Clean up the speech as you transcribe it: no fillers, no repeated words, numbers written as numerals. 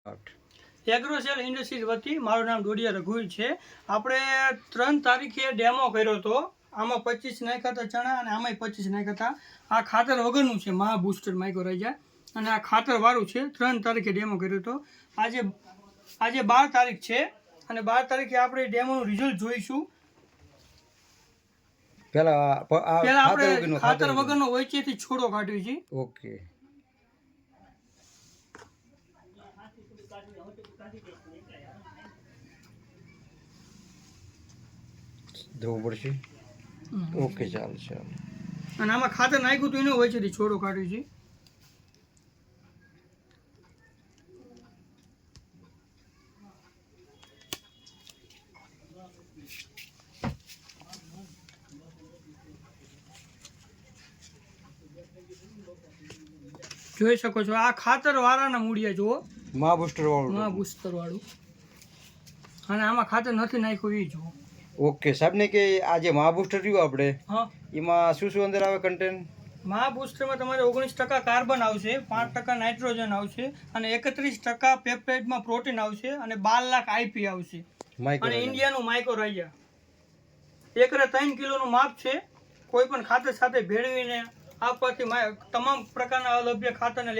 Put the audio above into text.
Agrocel industries વતી મારું નામ ડોડિયા રઘુવીર છે. આપણે 3 તારીખે ડેમો કર્યો હતો. આમાં 25 નાખ્યા હતા ચણા અને આમાંય 25 નાખ્યા હતા. આ ખાતર વગરનું છે, મહા બુસ્ટર માઇક્રોરાઇઝા, અને આ ખાતર વાળું છે. 3 તારીખે ડેમો કર્યો હતો. આજે 12 તારીખ છે અને 12 તારીખે આપણે ડેમોનું રિઝલ્ટ જોઈશું. પહેલા આપણે ખાતર વગરનો વચ્ચેથી છોડો કાઢ્યો છે. ઓકે, ધોવું પડશે. ઓકે, ચાલશે. અને આમાં ખાતર નાખ્યું તો એનો વચ્ચેથી છોડો કાઢ્યો છે. જોઈ શકો છો, આ ખાતર વાળાના મૂળિયા જુઓ, મા બુસ્ટર વાળું. મહા બુસ્ટર વાળું. અને આમાં ખાતર નથી નાખ્યું એ જુઓ. ઓકે સાહેબ, ને કે આ જે મહા બુસ્ટર રહ્યું આપણે, હા, એમાં શું શું અંદર આવે કન્ટેન્ટ? મહા બુસ્ટરમાં તમારે 19% કાર્બન આવશે, 5% નાઇટ્રોજન આવશે અને 31% પેપ્ટાઇડમાં પ્રોટીન આવશે અને 12 લાખ આઈપી આવશે. અને ઇન્ડિયાનું માઇક્રોરાઇઝા એકરે 3 કિલોનું માપ છે. કોઈ પણ ખાતર સાથે ભેળવીને આપવાથી તમામ પ્રકારના અલભ્ય ખાતરને લેવા